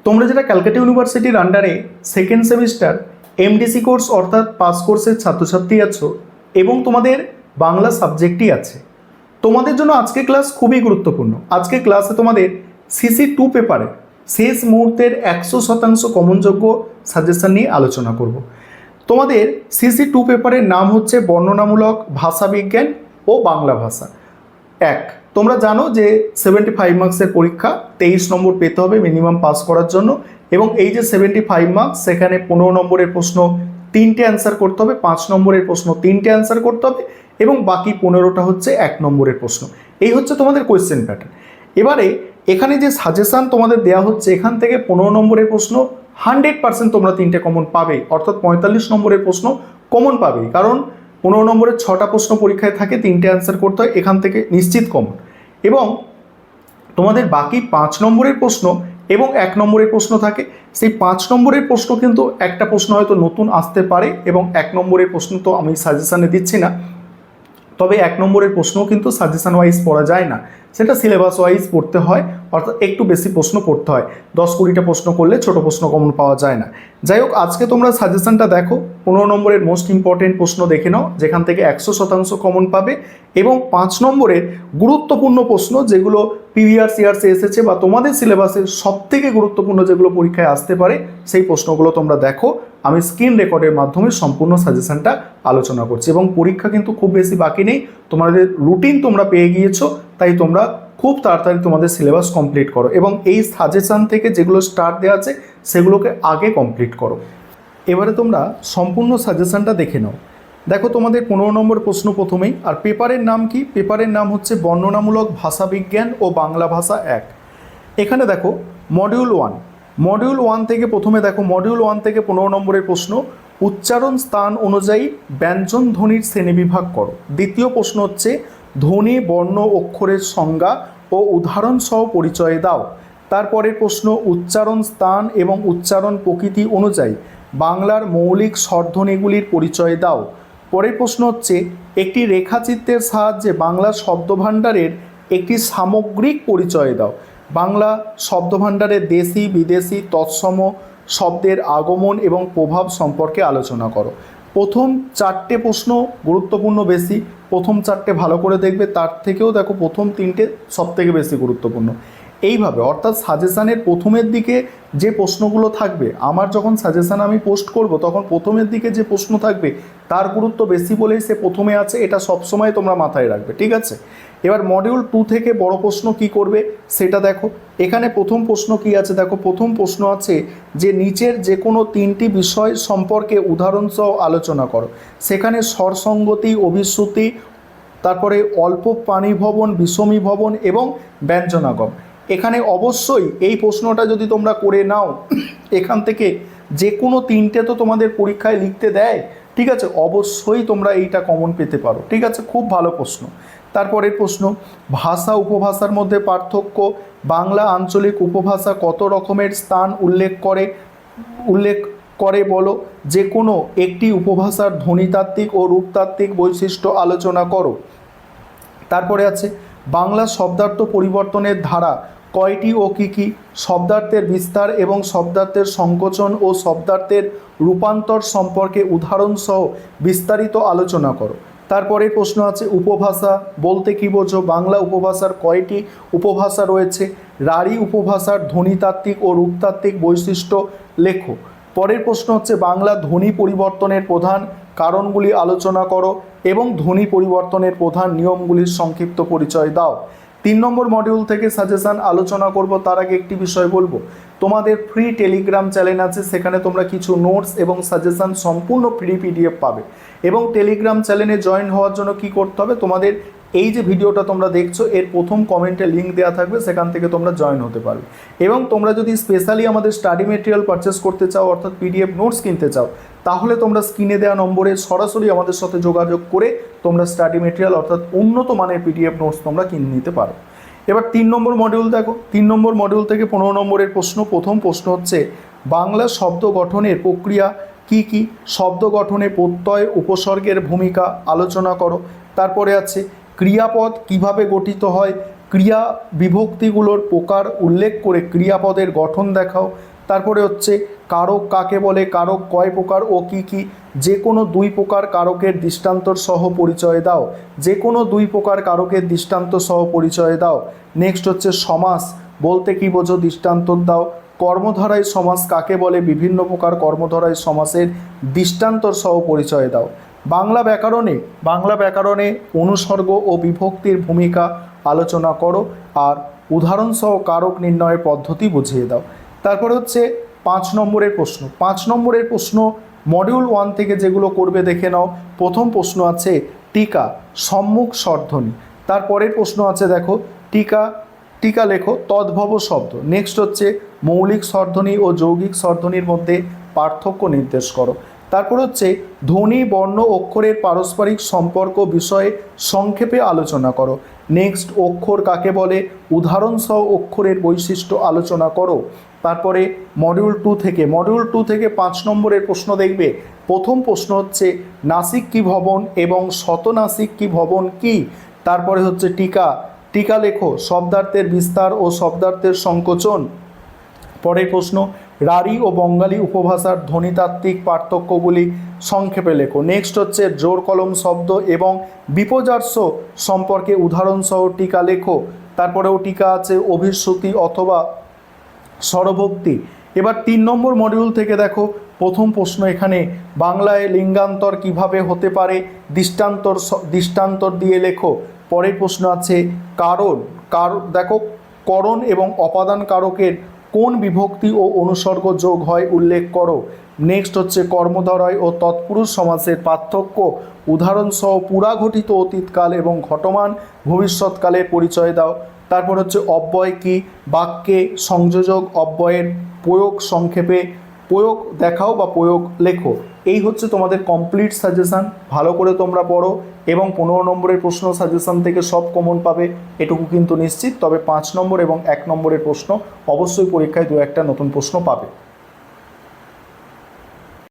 তোমরা যেটা ক্যালকাটা ইউনিভার্সিটির আন্ডারে সেকেন্ড সেমিস্টার এমডিসি কোর্স অর্থাৎ পাস কোর্সের ছাত্রছাত্রী আছো এবং তোমাদের বাংলা সাবজেক্টই আছে, তোমাদের জন্য আজকে ক্লাস খুবই গুরুত্বপূর্ণ। আজকে ক্লাসে তোমাদের সিসি 2 পেপারে শেষ মুহূর্তের 100% কমনযোগ্য সাজেশন নিয়ে আলোচনা করব। তোমাদের সিসি 2 পেপারের নাম হচ্ছে বর্ণনামূলক ভাষাবিজ্ঞান ও বাংলা ভাষা 1। তোমরা জানো যে 75 মার্কসের পরীক্ষা, 23 নম্বর পেতে হবে মিনিমাম পাস করার জন্য, এবং এই যে 75 মার্কস সেখানে 15 নম্বরের প্রশ্ন 3টে অ্যান্সার করতে হবে, 5 নম্বরের প্রশ্ন 3টে অ্যান্সার করতে হবে এবং বাকি 15টা হচ্ছে 1 নম্বরের প্রশ্ন। এই হচ্ছে তোমাদের কোয়েশ্চেন প্যাটার্ন। এবারে এখানে যে সাজেশান তোমাদের দেওয়া হচ্ছে, এখান থেকে 15 নম্বরের প্রশ্ন 100% তোমরা 3টে কমন পাবে, অর্থাৎ 45 নম্বরের প্রশ্ন কমন পাবে, কারণ 15 নম্বরের 6টা প্রশ্ন পরীক্ষায় থাকে, 3টে অ্যান্সার করতে হয়, এখান থেকে নিশ্চিত কমন। এবং তোমাদের বাকি 5 নম্বরের প্রশ্ন এবং 1 নম্বরের প্রশ্ন থাকে। সেই 5 নম্বরের প্রশ্ন কিন্তু একটা প্রশ্ন হয়তো নতুন আসতে পারে এবং 1 নম্বরের প্রশ্ন তো আমি সাজেশানে দিচ্ছি না, তবে 1 নম্বরের প্রশ্নও কিন্তু সাজেশান ওয়াইজ পড়া যায় না, সেটা সিলেবাস ওয়াইজ পড়তে হয়, অর্থাৎ একটু বেশি প্রশ্ন পড়তে হয়। 10-20টা প্রশ্ন করলে ছোট প্রশ্ন কমন পাওয়া যায় না। যাই হোক, আজকে তোমরা সাজেশানটা দেখো, 15 নম্বরের মোস্ট ইম্পর্টেন্ট প্রশ্ন দেখে নাও যেখান থেকে 100% কমন পাবে, এবং 5 নম্বরের গুরুত্বপূর্ণ প্রশ্ন যেগুলো প্রিভিয়াস ইয়ার্সে এসেছে বা তোমাদের সিলেবাসের সবথেকে গুরুত্বপূর্ণ যেগুলো পরীক্ষায় আসতে পারে সেই প্রশ্নগুলো তোমরা দেখো। আমি স্ক্রিন রেকর্ডের মাধ্যমে সম্পূর্ণ সাজেশানটা আলোচনা করছি, এবং পরীক্ষা কিন্তু খুব বেশি বাকি নেই, তোমাদের রুটিন তোমরা পেয়ে গিয়েছো, তাই তোমরা খুব তাড়াতাড়ি তোমাদের সিলেবাস কমপ্লিট করো এবং এই সাজেশান থেকে যেগুলো স্টার্ট দেওয়া আছে সেগুলোকে আগে কমপ্লিট করো। এবারে তোমরা সম্পূর্ণ সাজেশানটা দেখে নাও। দেখো, তোমাদের 15 নম্বর প্রশ্ন প্রথমেই, আর পেপারের নাম কি? পেপারের নাম হচ্ছে বর্ণনামূলক ভাষাবিজ্ঞান ও বাংলা ভাষা 1। এখানে দেখো মডিউল 1, মডিউল 1 থেকে প্রথমে দেখো, মডিউল 1 থেকে 15 নম্বরের প্রশ্ন, উচ্চারণ স্থান অনুযায়ী ব্যঞ্জন ধ্বনির শ্রেণীবিভাগ করো। দ্বিতীয় প্রশ্ন হচ্ছে ধ্বনি বর্ণ অক্ষরের সংজ্ঞা ও উদাহরণ সহ পরিচয় দাও। তারপরের প্রশ্ন উচ্চারণ স্থান এবং উচ্চারণ প্রকৃতি অনুযায়ী বাংলার মৌলিক স্বরধ্বনিগুলির পরিচয় দাও। পরের প্রশ্ন হচ্ছে একটি রেখাচিত্রের সাহায্যে বাংলা শব্দভাণ্ডারের একটি সামগ্রিক পরিচয় দাও। বাংলা শব্দভাণ্ডারের দেশি বিদেশি তৎসম শব্দের আগমন এবং প্রভাব সম্পর্কে আলোচনা করো। প্রথম 4টে প্রশ্ন গুরুত্বপূর্ণ বেশি, প্রথম 4টে ভালো করে দেখবে, তার থেকেও দেখো প্রথম 3টে সবথেকে বেশি গুরুত্বপূর্ণ। এইভাবে অর্থাৎ সাজেশানের প্রথমের দিকে যে প্রশ্নগুলো থাকবে, আমার যখন সাজেশান আমি পোস্ট করব তখন প্রথমের দিকে যে প্রশ্ন থাকবে তার গুরুত্ব বেশি বলেই সে প্রথমে আছে, এটা সবসময় তোমরা মাথায় রাখবে, ঠিক আছে? এবার মডিউল 2 থেকে বড় প্রশ্ন কি করবে সেটা দেখো। এখানে প্রথম প্রশ্ন কি আছে দেখো, প্রথম প্রশ্ন আছে যে নিচের যে কোনো 3টি বিষয় সম্পর্কে উদাহরণসহ আলোচনা করো। সেখানে স্বরসঙ্গতি, অভিশ্রুতি, তারপরে অল্প প্রাণীভবন, বিষমীভবন এবং ব্যঞ্জনাগম। এখানে অবশ্যই এই প্রশ্নটা যদি তোমরা করে নাও, এখান থেকে যে কোনো 3টে তো তোমাদের পরীক্ষায় লিখতে দেয়, ঠিক আছে? অবশ্যই তোমরা এইটা কমন পেতে পারো, ঠিক আছে? খুব ভালো প্রশ্ন। তারপরের প্রশ্ন ভাষা উপভাষার মধ্যে পার্থক্য, বাংলা আঞ্চলিক উপভাষা কত রকমের স্থান উল্লেখ করে বলো। যে কোনো একটি উপভাষার ধ্বনিতাত্ত্বিক ও রূপতাত্ত্বিক বৈশিষ্ট্য আলোচনা করো। তারপরে আছে বাংলা শব্দার্থ পরিবর্তনের ধারা কয়টি ও কী কী, শব্দার্থের বিস্তার এবং শব্দার্থের সংকোচন ও শব্দার্থের রূপান্তর সম্পর্কে উদাহরণসহ বিস্তারিত আলোচনা করো। তারপরে প্রশ্ন আছে উপভাষা বলতে কী বোঝো, বাংলা উপভাষার কয়টি উপভাষা রয়েছে, রাঢ়ী উপভাষার ধ্বনিতাত্ত্বিক ও রূপতাত্ত্বিক বৈশিষ্ট্য লেখো। পরের প্রশ্ন হচ্ছে বাংলা ধ্বনি পরিবর্তনের প্রধান কারণগুলি আলোচনা করো এবং ধ্বনি পরিবর্তনের প্রধান নিয়মগুলির সংক্ষিপ্ত পরিচয় দাও। 3 নম্বর মডিউল থেকে সাজেশান আলোচনা করব, তার আগে একটি বিষয় বলবো, তোমাদের ফ্রি টেলিগ্রাম চ্যানেল আছে, সেখানে তোমরা কিছু নোটস এবং সাজেশান সম্পূর্ণ ফ্রি পিডিএফ পাবে। এবং টেলিগ্রাম চ্যানেলে জয়েন হওয়ার জন্য কি করতে হবে, তোমাদের এই যে ভিডিওটা তোমরা দেখছো এর প্রথম কমেন্টে লিঙ্ক দেওয়া থাকবে, সেখান থেকে তোমরা জয়েন হতে পারবে। এবং তোমরা যদি স্পেশালি আমাদের স্টাডি মেটেরিয়াল পারচেস করতে চাও, অর্থাৎ পিডিএফ নোটস কিনতে চাও, তাহলে তোমরা স্ক্রিনে দেওয়া নম্বরে সরাসরি আমাদের সাথে যোগাযোগ করে তোমরা স্টাডি মেটেরিয়াল অর্থাৎ উন্নত মানের পিডিএফ নোটস তোমরা কিনে নিতে পারো। এবার 3 নম্বর মডিউল দেখো, 3 নম্বর মডিউল থেকে 15 নম্বরের প্রশ্ন। প্রথম প্রশ্ন হচ্ছে বাংলা শব্দ গঠনের প্রক্রিয়া কি কি, শব্দ গঠনে প্রত্যয় উপসর্গের ভূমিকা আলোচনা করো। তারপরে আছে ক্রিয়াপদ কিভাবে গঠিত হয়, ক্রিয়া বিভক্তিগুলোর প্রকার উল্লেখ করে ক্রিয়াপদের গঠন দেখাও। তারপরে হচ্ছে কারক কাকে বলে, কারক কয় প্রকার ও কি কি, যে কোনো দুই প্রকার কারকের দৃষ্টান্তর সহ পরিচয় দাও, যে কোনো দুই প্রকার কারকের দৃষ্টান্ত সহ পরিচয় দাও। নেক্সট হচ্ছে সমাস বলতে কি বোঝো, দৃষ্টান্ত দাও। কর্মধারায় সমাস কাকে বলে, বিভিন্ন প্রকার কর্মধারায় সমাসের দৃষ্টান্তর সহ পরিচয় দাও। বাংলা ব্যাকরণে অনুসর্গ ও বিভক্তির ভূমিকা আলোচনা করো আর উদাহরণসহ কারক নির্ণয়ের পদ্ধতি বুঝিয়ে দাও। তারপরে হচ্ছে 5 নম্বরের প্রশ্ন। 5 নম্বরের প্রশ্ন মডিউল 1 থেকে যেগুলো করবে দেখে নাও। প্রথম প্রশ্ন আছে টিকা, সম্মুখ স্বরধ্বনি। তারপরের প্রশ্ন আছে দেখো টিকা, টিকা লেখো তদ্ভব শব্দ। নেক্সট হচ্ছে মৌলিক স্বরধ্বনি ও যৌগিক স্বরধ্বনির মধ্যে পার্থক্য নির্দেশ করো। তারপর হচ্ছে ধ্বনি বর্ণ অক্ষরের পারস্পরিক সম্পর্ক বিষয়ে সংক্ষেপে আলোচনা করো। নেক্সট অক্ষর কাকে বলে, উদাহরণসহ অক্ষরের বৈশিষ্ট্য আলোচনা করো। তারপরে মডিউল 2 থেকে 5 নম্বরের প্রশ্ন দেখবে। প্রথম প্রশ্ন হচ্ছে নাসিক কি ভবন এবং শতনাসিক কি ভবন কি। তারপরে হচ্ছে টিকা, টিকা লেখো শব্দার্থের বিস্তার ও শব্দার্থের সংকোচন। পরের প্রশ্ন রাঢ়ী ও বঙ্গালী উপভাষার ধ্বনিতাত্ত্বিক পার্থক্যগুলি সংক্ষেপে লেখো। নেক্সট হচ্ছে জোর কলম শব্দ এবং বিপর্যাস্য সম্পর্কে উদাহরণসহ টিকা লেখো। তারপরেও টিকা আছে অভিশ্রুতি অথবা স্বরভক্তি। এবার 3 নম্বর মডিউল থেকে দেখো প্রথম প্রশ্ন এখানে বাংলায় লিঙ্গান্তর কিভাবে হতে পারে, দৃষ্টান্তর দিয়ে লেখো। পরের প্রশ্ন আছে দেখো করণ এবং অপাদান কারকের কোন বিভক্তি ও অনুসর্গ যোগ হয় উল্লেখ করো। নেক্সট হচ্ছে কর্মধারয় ও তৎপুরুষ সমাসের পার্থক্য উদাহরণসহ পুরাঘটিত অতীতকাল এবং ঘটমান ভবিষ্যৎকালের পরিচয় দাও। তারপর হচ্ছে অব্যয় কি, বাক্যে সংযোজক অব্যয়ের প্রয়োগ সংক্ষেপে প্রয়োগ দেখাও বা প্রয়োগ লেখো। এই হচ্ছে তোমাদের কমপ্লিট সাজেশান। ভালো করে তোমরা পড়ো এবং 15 নম্বরের প্রশ্ন সাজেশান থেকে সব কমন পাবে এটুকু কিন্তু নিশ্চিত। তবে 5 নম্বর এবং 1 নম্বরের প্রশ্ন অবশ্যই পরীক্ষায় 2-1টা নতুন প্রশ্ন পাবে।